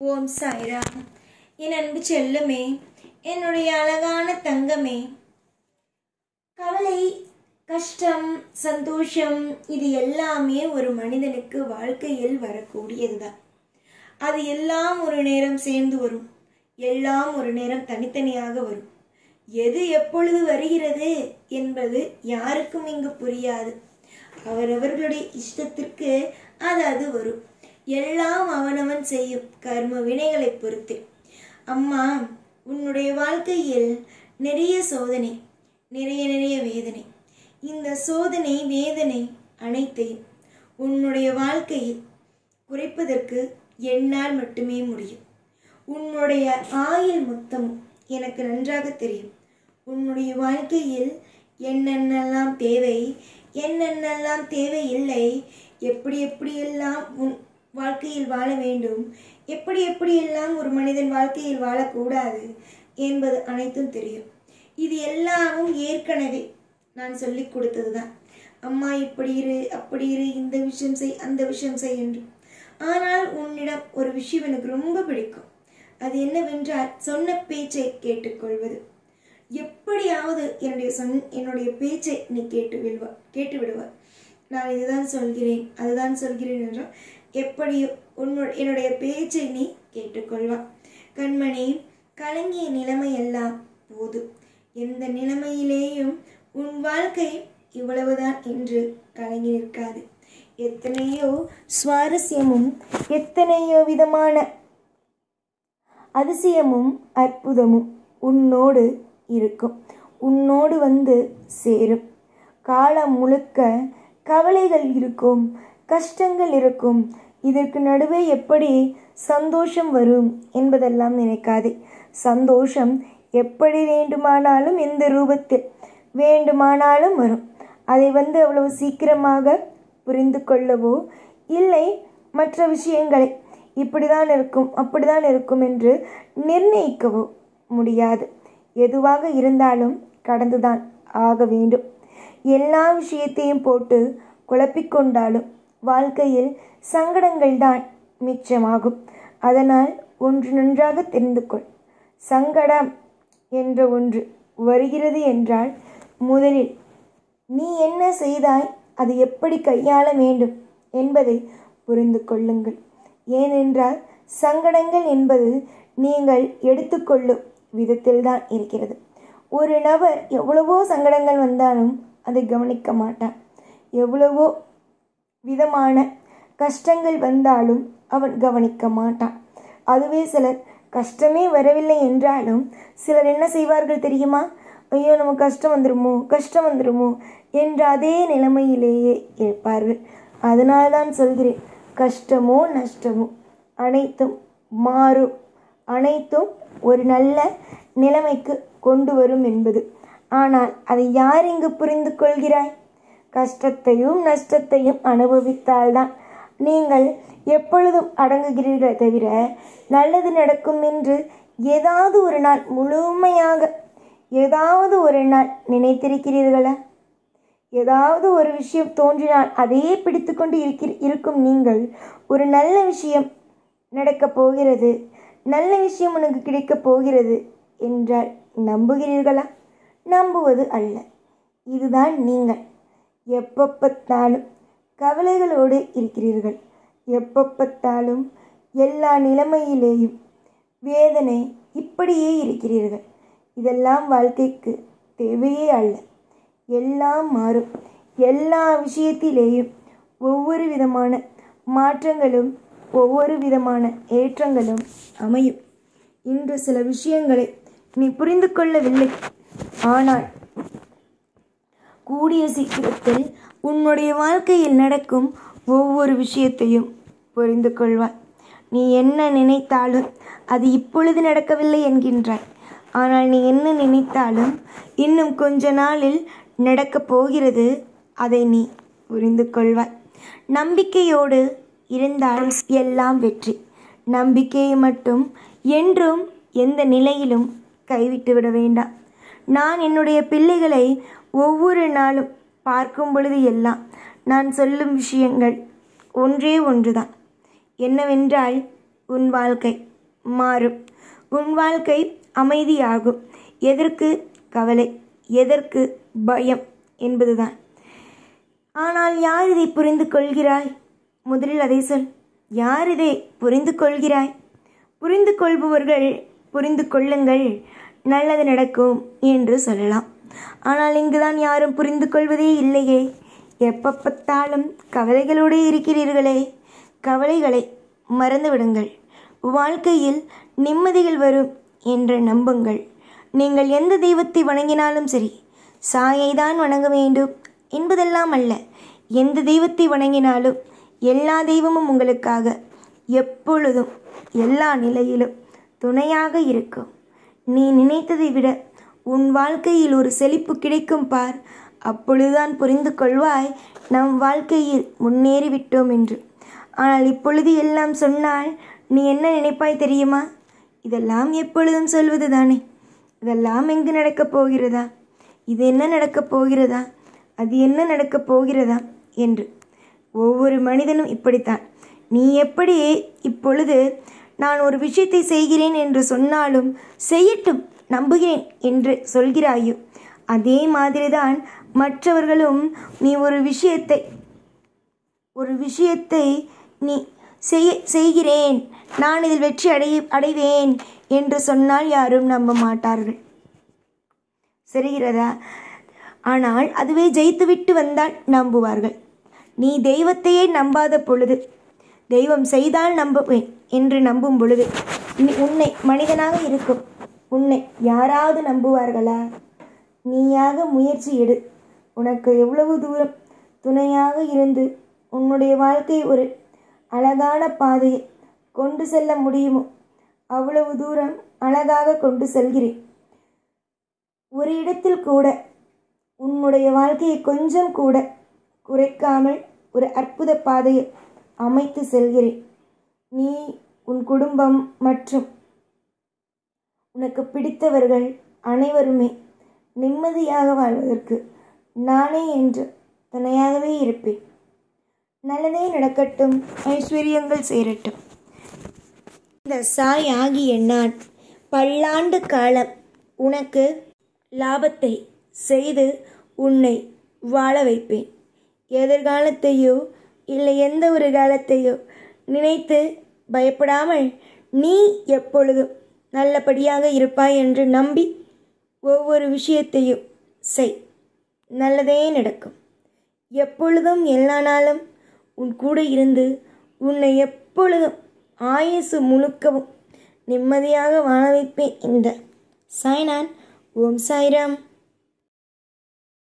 ஓம் சாய்ராம். என் அன்பு செல்லுமே, என்னுடைய அழகான தங்கமே, கவலை, கஷ்டம், சந்தோஷம் இது எல்லாமே ஒரு மனிதனுக்கு வாழ்க்கையில் வரக்கூடியதுதான். அது எல்லாம் ஒரு நேரம் சேர்ந்து வரும், எல்லாம் ஒரு நேரம் தனித்தனியாக வரும். எது எப்பொழுது வருகிறது என்பது யாருக்கும் இங்கு புரியாது. அவரவர்களுடைய இஷ்டத்திற்கு அது வரும். எல்லாம் அவனவன் செய்யும் கர்ம வினைகளை பொறுத்து. அம்மா, உன்னுடைய வாழ்க்கையில் நிறைய சோதனை, நிறைய வேதனை. இந்த சோதனை வேதனை அனைத்தையும் உன்னுடைய வாழ்க்கையில் குறைப்பதற்கு என்னால் மட்டுமே முடியும். உன்னுடைய ஆயுள் மொத்தமும் எனக்கு நன்றாக தெரியும். உன்னுடைய வாழ்க்கையில் என்னென்னலாம் தேவை, என்னென்னலாம் தேவையில்லை, எப்படியெல்லாம் உன் வாழ்க்கையில் வாழ வேண்டும், எப்படியெல்லாம் ஒரு மனிதன் வாழ்க்கையில் வாழக்கூடாது என்பது அனைத்தும் தெரியும். இது எல்லாமும் ஏற்கனவே நான் சொல்லி கொடுத்தது தான். அம்மா இப்படி இரு, அப்படி இரு, இந்த விஷயம் செய், அந்த விஷயம் செய் என்று. ஆனால் உன்னிடம் ஒரு விஷயம் எனக்கு ரொம்ப பிடிக்கும். அது என்னவென்றால் சொன்ன பேச்சை கேட்டுக்கொள்வது. எப்படியாவது என்னுடைய பேச்சை நீ கேட்டு விடுவார். நான் இதுதான் சொல்கிறேன், அதுதான் சொல்கிறேன் என்றால் எப்படியோ என்னுடைய பேச்சை நீ கேட்டுக்கொள்வா. கண்மணி, கலங்கிய நிலைமை எல்லாம் போதும். எந்த நிலைமையிலேயும் உன் வாழ்க்கை இவ்வளவுதான் என்று கலங்கி நிற்காது. எத்தனையோ சுவாரஸ்யமும் எத்தனையோ விதமான அதிசயமும் அற்புதமும் உன்னோடு இருக்கும், உன்னோடு வந்து சேரும். காலம் முழுக்க கவலைகள் இருக்கும், கஷ்டங்கள் இருக்கும். இதற்கு நடுவே எப்படி சந்தோஷம் வரும் என்பதெல்லாம் நினைக்காதே. சந்தோஷம் எப்படி வேண்டுமானாலும், எந்த ரூபத்தில் வேண்டுமானாலும் வரும். அதை அவ்வளவு சீக்கிரமாக புரிந்து கொள்ளவோ இல்லை மற்ற விஷயங்களை இப்படிதான் இருக்கும், அப்படிதான் இருக்கும் என்று நிர்ணயிக்கவோ முடியாது. எதுவாக இருந்தாலும் கடந்துதான் ஆக வேண்டும். எல்லா விஷயத்தையும் போட்டு குழப்பிக்கொண்டாலும் வாழ்க்கையில் சங்கடங்கள் தான் மிச்சமாகும். அதனால் ஒன்று நன்றாக தெரிந்து கொள். சங்கடம் என்ற ஒன்று வருகிறது என்றால் முதலில் நீ என்ன செய்தாய், அது எப்படி கையாள வேண்டும் என்பதை புரிந்து கொள்ளுங்கள். ஏனென்றால் சங்கடங்கள் என்பது நீங்கள் எடுத்துக்கொள்ளும் விதத்தில்தான் இருக்கிறது. ஒரு நபர் எவ்வளவோ சங்கடங்கள் வந்தாலும் அதை கவனிக்க மாட்டான். எவ்வளவோ விதமான கஷ்டங்கள் வந்தாலும் அவன் கவனிக்க மாட்டான். அதுவே சிலர் கஷ்டமே வரவில்லை என்றாலும் சிலர் என்ன செய்வார்கள் தெரியுமா? ஐயோ, நமக்கு கஷ்டம் வந்துருமோ என்ற அதே நிலைமையிலேயே இருப்பார்கள். அதனால்தான் சொல்கிறேன், கஷ்டமோ நஷ்டமோ அனைத்தும் மாறும், அனைத்தும் ஒரு நல்ல நிலைமைக்கு கொண்டு வரும் என்பது. ஆனால் அதை யார் இங்கு புரிந்து கொள்கிறாய்? கஷ்டத்தையும் நஷ்டத்தையும் அனுபவித்தால்தான் நீங்கள் எப்பொழுதும் அடங்குகிறீர்களே தவிர நல்லது நடக்கும் என்று ஏதாவது ஒரு நாள் முழுமையாக ஏதாவது ஒரு நாள் நினைத்திருக்கிறீர்களா? ஏதாவது ஒரு விஷயம் தோன்றினால் அதையே பிடித்து கொண்டு இருக்கும் நீங்கள் ஒரு நல்ல விஷயம் நடக்கப் போகிறது, நல்ல விஷயம் உனக்கு கிடைக்கப் போகிறது என்றால் நம்புகிறீர்களா? நம்புவது அல்ல. இதுதான் நீங்கள். எப்பப்பத்தாலும் கவலைகளோடு இருக்கிறீர்கள். எப்பப்பத்தாலும் எல்லா நிலைமையிலேயும் வேதனை இப்படியே இருக்கிறீர்கள். இதெல்லாம் வாழ்க்கைக்கு தேவையே அல்ல. எல்லாம் மாறும். எல்லா விஷயத்திலேயும் ஒவ்வொரு விதமான மாற்றங்களும் ஒவ்வொரு விதமான ஏற்றங்களும் அமையும். இன்று சில விஷயங்களை நீ புரிந்து கொள்ளவில்லை, ஆனால் கூடிய சீக்கிரத்தில் உன்னுடைய வாழ்க்கையில் நடக்கும் ஒவ்வொரு விஷயத்தையும் புரிந்து கொள்வாய். நீ என்ன நினைத்தாலும் அது இப்பொழுது நடக்கவில்லை என்கின்றாய். ஆனால் நீ என்ன நினைத்தாலும் இன்னும் கொஞ்ச நாளில் நடக்கப் போகிறது. அதை நீ புரிந்து கொள்வாய். நம்பிக்கையோடு இருந்தால் எல்லாம் வெற்றி. நம்பிக்கையை மட்டும் என்றும் எந்த நிலையிலும் கைவிட்டு விட வேண்டாம். நான் என்னுடைய பிள்ளைகளை ஒவ்வொரு நாளும் பார்க்கும் பொழுது எல்லாம் நான் சொல்லும் விஷயங்கள் ஒன்றே ஒன்றுதான். என்னவென்றால், உன் வாழ்க்கை மாறும். உன் வாழ்க்கை அமைதியாகும். எதற்கு கவலை, எதற்கு பயம் என்பதுதான். ஆனால் யார் இதை புரிந்து கொள்கிறாய்? முதலில் அதை சொல். யார் இதை புரிந்து கொள்கிறாய்? புரிந்து கொள்பவர்கள் புரிந்து கொள்ளுங்கள், நல்லது நடக்கும் என்று சொல்லலாம். ஆனால் இங்குதான் யாரும் புரிந்து கொள்வதே இல்லையே. எப்போ பார்த்தாலும் கவலைகளோடு இருக்கிறீர்களே. கவலைகளை மறந்து விடுங்கள். வாழ்க்கையில் நிம்மதிகள் வரும் என்று நம்புங்கள். நீங்கள் எந்த தெய்வத்தை வணங்கினாலும் சரி, சாயை தான் வணங்க வேண்டும் என்பதெல்லாம் அல்ல. எந்த தெய்வத்தை வணங்கினாலும் எல்லா தெய்வமும் உங்களுக்காக எப்பொழுதும் எல்லா நிலையிலும் துணையாக இருக்கும். நீ நினைத்ததை விட உன் வாழ்க்கையில் ஒரு செழிப்பு கிடைக்கும் பார். அப்பொழுதுதான் புரிந்து கொள்வாய் நம் வாழ்க்கையில் முன்னேறிவிட்டோம் என்று. ஆனால் இப்பொழுது எல்லாம் சொன்னால் நீ என்ன நினைப்பாய் தெரியுமா? இதெல்லாம் எப்பொழுதும் சொல்வது தானே. இதெல்லாம் எங்கு நடக்கப் போகிறதா? இது என்ன நடக்கப் போகிறதா? அது என்ன நடக்கப் போகிறதா என்று. ஒவ்வொரு மனிதனும் இப்படித்தான். நீ எப்படி இப்பொழுது நான் ஒரு விஷயத்தை செய்கிறேன் என்று சொன்னாலும் செய்யட்டும் நம்புகிறேன் என்று சொல்கிறாயோ, அதே மாதிரிதான் மற்றவர்களும் நீ ஒரு விஷயத்தை நீ செய்கிறேன், நான் இதில் வெற்றி அடைவேன் என்று சொன்னால் யாரும் நம்ப மாட்டார்கள். சரிகிறதா? ஆனால் அதுவே ஜெயித்துவிட்டு வந்தால் நம்புவார்கள். நீ தெய்வத்தையே நம்பாத பொழுது, தெய்வம் செய்தால் நம்புவேன் என்று நம்பும் பொழுது உன்னை மனிதனாக இருக்கும் உன்னை யாராவது நம்புவார்களா? நீயாக முயற்சி எடு. உனக்கு எவ்வளவு தூரம் துணையாக இருந்து உன்னுடைய வாழ்க்கை ஒரு அழகான பாதையை கொண்டு செல்ல முடியுமோ அவ்வளவு தூரம் அழகாக கொண்டு செல்கிறேன். ஒரு இடத்தில் கூட உன்னுடைய வாழ்க்கையை கொஞ்சம் கூட குறைக்காமல் ஒரு அற்புத பாதையை அமைத்து செல்கிறேன். நீ, உன் குடும்பம் மற்றும் உனக்கு பிடித்தவர்கள் அனைவருமே நிம்மதியாக வாழ்வதற்கு நானே என்று துணையாகவே இருப்பேன். நல்லதே நடக்கட்டும், ஐஸ்வர்யங்கள் சேரட்டும். இந்த சாய் ஆகிய நான் பல்லாண்டு காலம் உனக்கு லாபத்தை செய்து உன்னை வாழ வைப்பேன். எதிர்காலத்தையோ இல்லை எந்த ஒரு காலத்தையோ நினைத்து பயப்படாமல் நீ எப்பொழுதும் நல்லபடியாக இருப்பாய் என்று நம்பி ஒவ்வொரு விஷயத்தையும் செய். நல்லதே நடக்கும். எப்பொழுதும் எல்லா நாளும் உன் கூட இருந்து உன்னை எப்பொழுதும் ஆயுசு முழுக்கவும் நிம்மதியாக வாழ வைப்பேன். இந்த சாய்நான். ஓம் சாய்ராம்.